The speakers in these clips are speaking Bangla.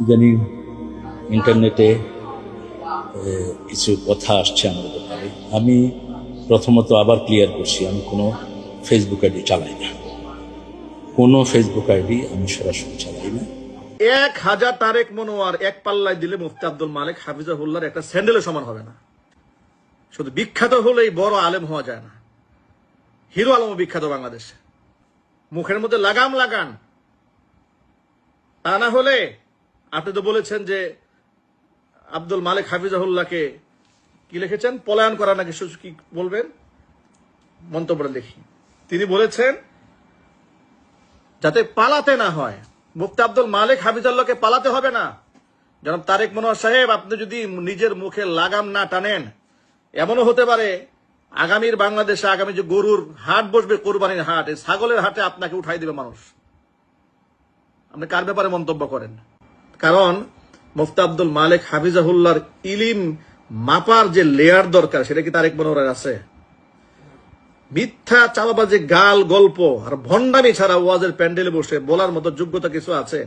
ইদানিং ইন্টারনেটে কিছু কথা আসছে আমার ব্যাপারে। আমি প্রথমত আবার ক্লিয়ার করছি, আমি কোনো ফেসবুক আইডি চালাই না। কোনো ফেসবুক আইডি আমি সরাসরি চালাই না। 1000 তারেক মনোয়ার এক পাল্লায় দিলে মুফতি আব্দুল মালিক হাফিজাহুল্লাহর একটা স্যান্ডেলের সমান হবে না। শুধু বিখ্যাত হলেই বড় আলেম হওয়া যায় না। হিরো আলম বিখ্যাত বাংলাদেশে, মুখের মধ্যে লাগাম লাগান। তা না হলে আপনি তো বলেছেন যে আব্দুল মালিক হাফিজাহুল্লাহকে কি লিখেছেন, পলায়ন করা নাকি কি বলবেন, মন্তব্যটা লিখি। তিনি বলেছেন যাতে পালাতে না হয়, মুফতি আব্দুল মালিক হাফিজাহুল্লাহকে পালাতে হবে না। জনাব তারেক মনোয়ার সাহেব, আপনি যদি নিজের মুখে লাগাম না টানেন, এমনও হতে পারে আগামীর বাংলাদেশে আগামী যে গরুর হাট বসবে, কোরবানির হাট, এই ছাগলের হাটে আপনাকে উঠাই দিবে মানুষ। আপনি কার ব্যাপারে মন্তব্য করেন? কারণ মুফতি আব্দুল মালিক হাফিজাহুল্লাহর ইলিম মাপার যে লেয়ার দরকার, সেটা কি তারেক মনোয়ারের আছে? মিথ্যা চাপাবাজি, গাল গল্প আর ভণ্ডামি ছাড়া ওয়াজের প্যান্ডেলে বসে বলার মতো যোগ্যতা কিছু আছে?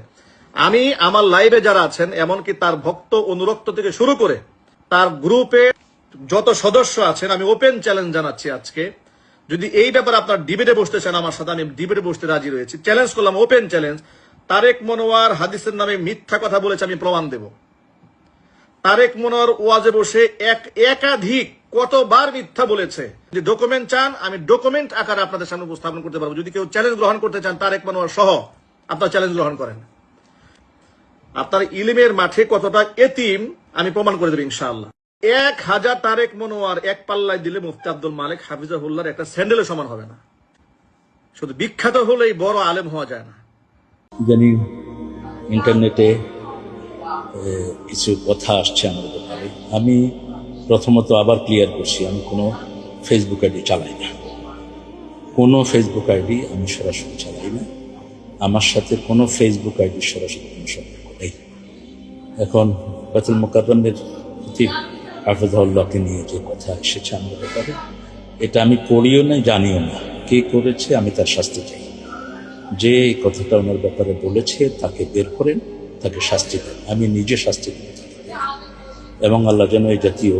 আমি আমার লাইভে যারা আছেন, এমনকি তার ভক্ত অনুরক্ত থেকে শুরু করে তার গ্রুপে যত সদস্য আছেন, আমি ওপেন চ্যালেঞ্জ জানাচ্ছি আজকে, যদি এই ব্যাপারে আপনার ডিবেটে বসতে চান আমার সাথে, আমি ডিবেটে বসতে রাজি রয়েছি। চ্যালেঞ্জ করলাম, ওপেন চ্যালেঞ্জ। তারেক মনোয়ার হাদিসের নামে মিথ্যা কথা বলেছে, আমি প্রমাণ দেব। তারেক মনোয়ার ওয়াজে বসে একাধিক কতবার মিথ্যা বলেছে। যদি ডকুমেন্ট চান, আমি ডকুমেন্ট আকারে আপনাদের সামনে উপস্থাপন করতে পারবো। যদি কেউ চ্যালেঞ্জ গ্রহণ করতে চান, তারেক মনোয়ার সহ আপনার চ্যালেঞ্জ গ্রহণ করেন। আপনার ইলিমের মাঠে কতটা এতিম আমি প্রমাণ করে দেব ইনশাআল্লাহ। 1000 তারেক মনোয়ার এক পাল্লায় দিলে মুফতি আব্দুল মালিক হাফিজাহুল্লাহর একটা স্যান্ডেলের সমান হবে না। শুধু বিখ্যাত হলেই বড় আলেম হওয়া যায় না। ইদানিং ইন্টারনেটে কিছু কথা আসছে আমার ব্যাপারে। আমি প্রথমত আবার ক্লিয়ার করছি, আমি কোনো ফেসবুক আইডি চালাই না। কোনো ফেসবুক আইডি আমি সরাসরি চালাই না। আমার সাথে কোনো ফেসবুক আইডি সরাসরি কোনো সম্পর্ক নেই। এখন বাইতুল মুকাররমের খতিব হাফিজাহুল্লাহকে নিয়ে যে কথা এসেছে আমার ব্যাপারে, এটা আমি পড়িও না, জানিও না কে করেছে। আমি তার শাস্তি চাই। যে এই কথাটা ওনার ব্যাপারে বলেছে তাকে বের করেন, তাকে শাস্তি দেন। আমি নিজে শাস্তি দিয়ে থাকি, এবং আল্লাহ যেন এই জাতীয়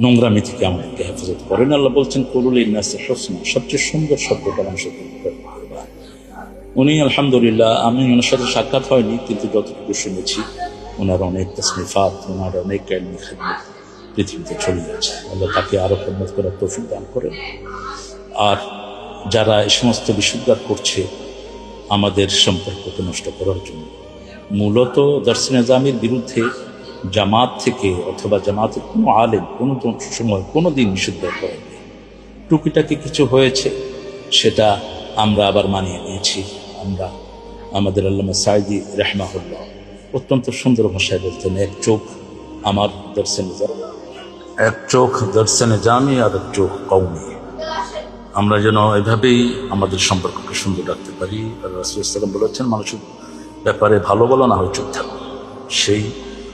নোংরামি থেকে আমাদেরকে হেফাজত করেন। আল্লাহ বলছেন কুলুল ইন্নাসি হুসনা, সবচেয়ে সুন্দর শব্দটা মানুষের। উনি আলহামদুলিল্লাহ, আমি ওনার সাথে সাক্ষাৎ হয়নি, কিন্তু যতটুকু শুনেছি ওনার অনেক তাসনিফাত, ওনার অনেক ইলমি খিদমত পৃথিবীতে চলে যাচ্ছে। আল্লাহ তাকে আরো খেদমত করার তৌফিক দান করেন। আর যারা এই সমস্ত বিশুদ্ধার করছে আমাদের সম্পর্ককে নষ্ট করার জন্য, মূলত দারসে নিজামের বিরুদ্ধে জামাত থেকে অথবা জামাতের কোনো আলেম কোনো সময় কোনো দিন নিষিদ্ধ করেননি। টুকিটাকি কিছু হয়েছে, সেটা আমরা আবার মানিয়ে নিয়েছি। আমরা আমাদের আল্লামা সাঈদী রাহমাহুল্লাহ অত্যন্ত সুন্দর ভাষায় বলতেন, এক চোখ আমার দারসে নিজাম, এক চোখ দারসে নিজামি আর এক চোখ কওমি। আমরা যেন এভাবেই আমাদের সম্পর্ককে সুন্দর রাখতে পারি। রাসূলুল্লাহ সাল্লাল্লাহু আলাইহি ওয়াসাল্লাম বলেছেন, মানুষের ব্যাপারে ভালো বলো, না হয় চুপ থাকো। সেই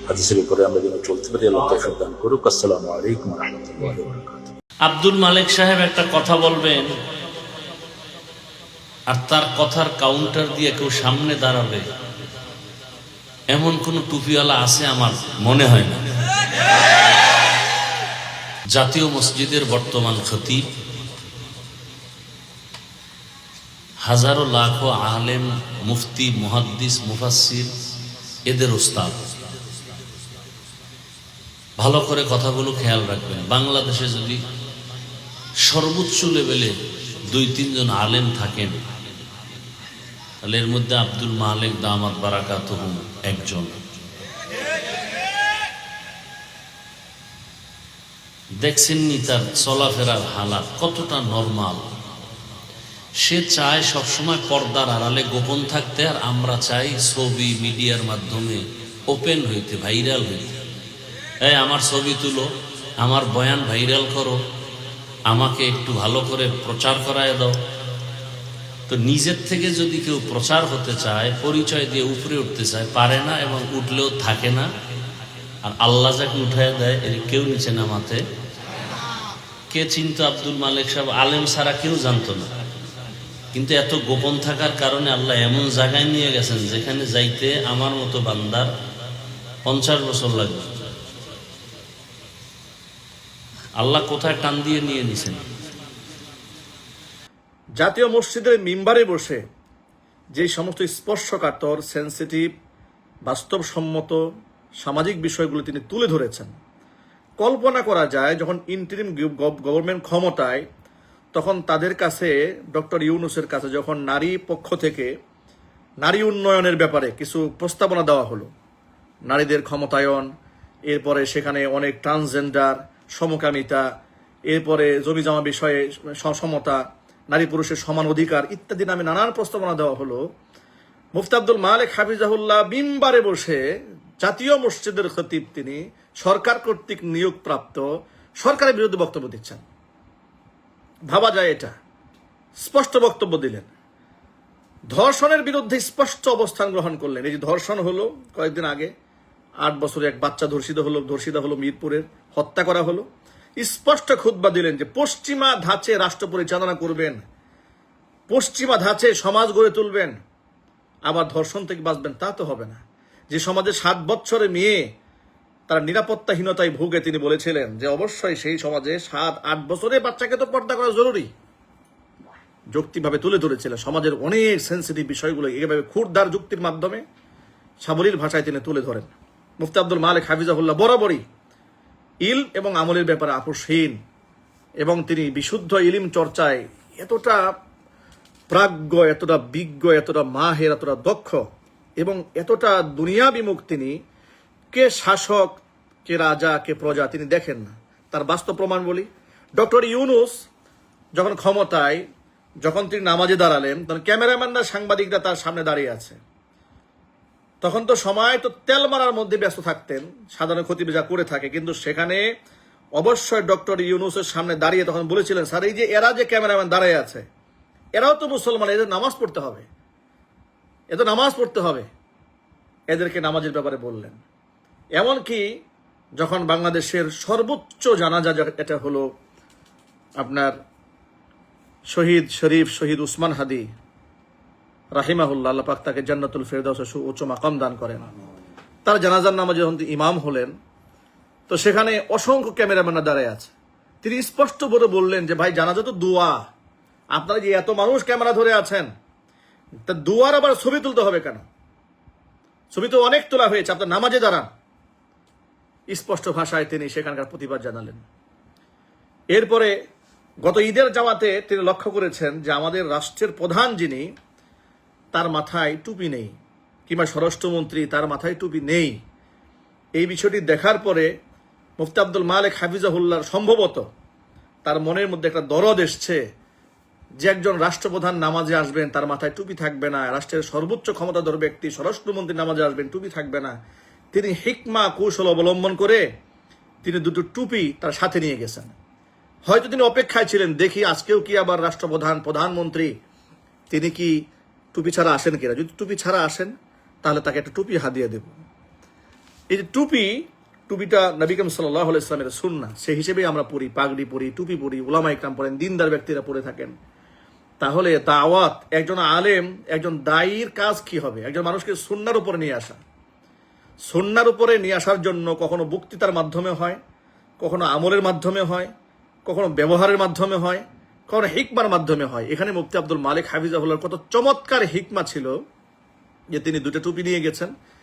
হাদিসের উপরে আমরা যেন চলতে পারি। আল্লাহ তৌফিক দান করুক। আসসালামু আলাইকুম ওয়া রাহমাতুল্লাহি ওয়া বারাকাতুহু। আব্দুল মালিক সাহেব একটা কথা বলবেন, আর তার কথার কাউন্টার দিয়ে কেউ সামনে দাঁড়াবে, এমন কোন টুপিওয়ালা আছে আমার মনে হয় না। জাতীয় মসজিদের বর্তমান খতিব, হাজারো লাখো আলেম, মুফতি, মুহাদ্দিস, মুফাসসির, এদের উস্তাদ। ভালো করে কথাগুলো খেয়াল রাখবেন। বাংলাদেশে যদি সর্বোচ্চ লেভেলে 2-3 জন আলেম থাকেন, তাহলে এর মধ্যে আব্দুল মালিক দামাত বারাকাতুহু একজন। দেখছেননি তার চলাফেরার হালাত কতটা নরমাল। সে চায় সবসময় পর্দার আড়ালে গোপন থাকতে, আর আমরা চাই ছবি মিডিয়ার মাধ্যমে ওপেন হইতে, ভাইরাল হইতে। আমার ছবি তুলো, আমার বয়ান ভাইরাল করো, আমাকে একটু ভালো করে প্রচার করায় দাও। তো নিজের থেকে যদি কেউ প্রচার হতে চায়, পরিচয় দিয়ে উপরে উঠতে চায়, পারে না, এবং উঠলেও থাকে না। আর আল্লাহ যাকে উঠায় দেয়, এর কেউ নিচে নামাতে। কে চিনতো আব্দুল মালিক সাহেব? আলেম ছাড়া কেউ জানতো না। কিন্তু এত গোপন থাকার কারণে আল্লাহ এমন জায়গায় নিয়ে গেছেন যেখানে যাইতে আমার মতো বান্দার 50 বছর লাগবে। আল্লাহ কোথায় টান দিয়ে নিয়ে নিছেন। জাতীয় মসজিদের মিম্বারে বসে যে সমস্ত স্পর্শকাতর, সেন্সিটিভ, বাস্তবসম্মত সামাজিক বিষয়গুলো তিনি তুলে ধরেছেন, কল্পনা করা যায় যখন ইন্টারিম গভর্নমেন্ট ক্ষমতায়, তখন তাদের কাছে, ডক্টর ইউনূসের কাছে যখন নারী পক্ষ থেকে নারী উন্নয়নের ব্যাপারে কিছু প্রস্তাবনা দেওয়া হলো, নারীদের ক্ষমতায়ন, এরপরে সেখানে অনেক ট্রান্সজেন্ডার, সমকামিতা, এরপরে জমি জমা বিষয়ে সমতা, নারী পুরুষের সমান অধিকার ইত্যাদি নামে নানান প্রস্তাবনা দেওয়া হলো। মুফতি আব্দুল মালেক হাফিজাহুল্লাহ মিম্বারে বসে, জাতীয় মসজিদের খতিব তিনি, সরকার কর্তৃক নিয়োগপ্রাপ্ত, সরকারের বিরুদ্ধে বক্তব্য দিচ্ছেন। ভাবা যায় এটা। স্পষ্ট বক্তব্য দিলেন, ধর্ষণের বিরুদ্ধে স্পষ্ট অবস্থান গ্রহণ করলেন। এই যে ধর্ষণ হলো কয়েকদিন আগে, 8 বছরের এক বাচ্চা ধর্ষিতা হলো মিরপুরের, হত্যা করা হলো। স্পষ্ট খুতবা দিলেন যে পশ্চিমা ধাঁচে রাষ্ট্র পরিচালনা করবেন, পশ্চিমা ধাঁচে সমাজ গড়ে তুলবেন, আবার ধর্ষণ থেকে বাঁচবেন তা তো হবে না। যে সমাজে 7 বছরের মেয়ে তারা নিরাপত্তাহীনতায় ভুগে, তিনি বলেছিলেন যে অবশ্যই সেই সমাজে 7-8 বছরের বাচ্চাকে তো পর্দা করা জরুরি। যুক্তিভাবে তুলে ধরেছিলেন সমাজের অনেক সেন্সিটিভ বিষয়গুলো, এইভাবে ক্ষুরধার যুক্তির মাধ্যমে সাবলীল ভাষায় তিনি তুলে ধরেন। মুফতি আব্দুল মালেক হাফিজাহুল্লাহ বরাবরই ইলম এবং আমলের ব্যাপারে আপোষহীন, এবং তিনি বিশুদ্ধ ইলম চর্চায় এতটা প্রাজ্ঞ, এতটা বিজ্ঞ, এতটা মাহের, এতটা দক্ষ এবং এতটা দুনিয়া বিমুখ তিনি, কে শাসক, কে রাজা, কে প্রজা তিনি দেখেন না। তার বাস্তব প্রমাণ বলি, ডক্টর ইউনূস যখন ক্ষমতায়, যখন তিনি নামাজে দাঁড়ালেন, তখন ক্যামেরাম্যানরা, সাংবাদিকরা তার সামনে দাঁড়িয়ে আছে। তখন তো সময় তো তেল মারার মধ্যে ব্যস্ত থাকতেন, সাধারণ খতিব যা করে থাকে, কিন্তু সেখানে অবশ্যই ডক্টর ইউনূসের সামনে দাঁড়িয়ে তখন বলেছিলেন, স্যার এই যে এরা যে ক্যামেরাম্যান দাঁড়িয়ে আছে, এরাও তো মুসলমান, এদের নামাজ পড়তে হবে, এদেরকে নামাজের ব্যাপারে বললেন। এমনকি যখন বাংলাদেশের সর্বোচ্চ জানাজা এটা হলো আপনার শহীদ উসমান হাদি রাহিমাহুল্লাহ, আল্লাহ পাক তাকে জান্নাতুল ফেরদাউসে উচ্চ মাকাম দান করেন, তার জানাজার নামাজে যখন ইমাম হলেন, তো সেখানে অসংখ্য ক্যামেরাম্যানরা দাঁড়ায় আছে। তিনি স্পষ্ট করে বললেন যে ভাই, জানাজা তো দোয়া, আপনারা যে এত মানুষ ক্যামেরা ধরে আছেন, তা দুয়ার আবার ছবি তুলতে হবে কেন? ছবি তো অনেক তোলা হয়েছে, আপনার নামাজে দাঁড়ান। স্পষ্ট ভাষায় তিনি সেখানকার প্রতিবাদ জানালেন। এরপরে গত ঈদের জামাতে তিনি লক্ষ্য করেছেন যে আমাদের রাষ্ট্রের প্রধান যিনি, তার মাথায় টুপি নেই, কিংবা স্বরাষ্ট্রমন্ত্রী তার মাথায় টুপি নেই। এই বিষয়টি দেখার পরে মুফতি আব্দুল মালেক হাফিজাহুল্লাহর সম্ভবত তার মনের মধ্যে একটা দরদ এসছে যে একজন রাষ্ট্রপ্রধান নামাজে আসবেন, তার মাথায় টুপি থাকবে না, রাষ্ট্রের সর্বোচ্চ ক্ষমতাধর ব্যক্তি স্বরাষ্ট্রমন্ত্রী নামাজে আসবেন, টুপি থাকবে না। তিনি হিকমা কৌশল অবলম্বন করে তিনি 2টো টুপি তার সাথে নিয়ে গেছেন। হয়তো তিনি অপেক্ষায় ছিলেন, দেখি আজকেও কি আবার প্রধানমন্ত্রী তিনি কি টুপি ছাড়া আসেন কিনা। যদি টুপি ছাড়া আসেন তাহলে তাকে একটা টুপি হাদিয়া দেব। এই যে টুপিটা নবী করিম সাল্লাল্লাহু আলাইহি ওয়াসাল্লামের সুন্নাহ, সেই হিসেবেই আমরা পড়ি, পাগড়ি পড়ি, টুপি পড়ি, উলামা ইকরাম পড়েন, দিনদার ব্যক্তিরা পড়ে থাকেন। তাহলে দাওয়াত, একজন আলেম, একজন দায়ীর কাজ কি হবে? একজন মানুষকে সুন্নাহর উপরে নিয়ে আসা। সুন্নাহর উপরে নিয়ে আসার জন্য কখনো বক্তৃতার মাধ্যমে হয়, কখনো আমলের মাধ্যমে হয়, কখনো ব্যবহারের মাধ্যমে হয়, কখনো হিকমার মাধ্যমে হয়। এখানে মুফতি আব্দুল মালেক হাফিজাহুল্লাহর কত চমৎকার হিকমা ছিল যে তিনি 2টা টুপি নিয়ে গেছেন।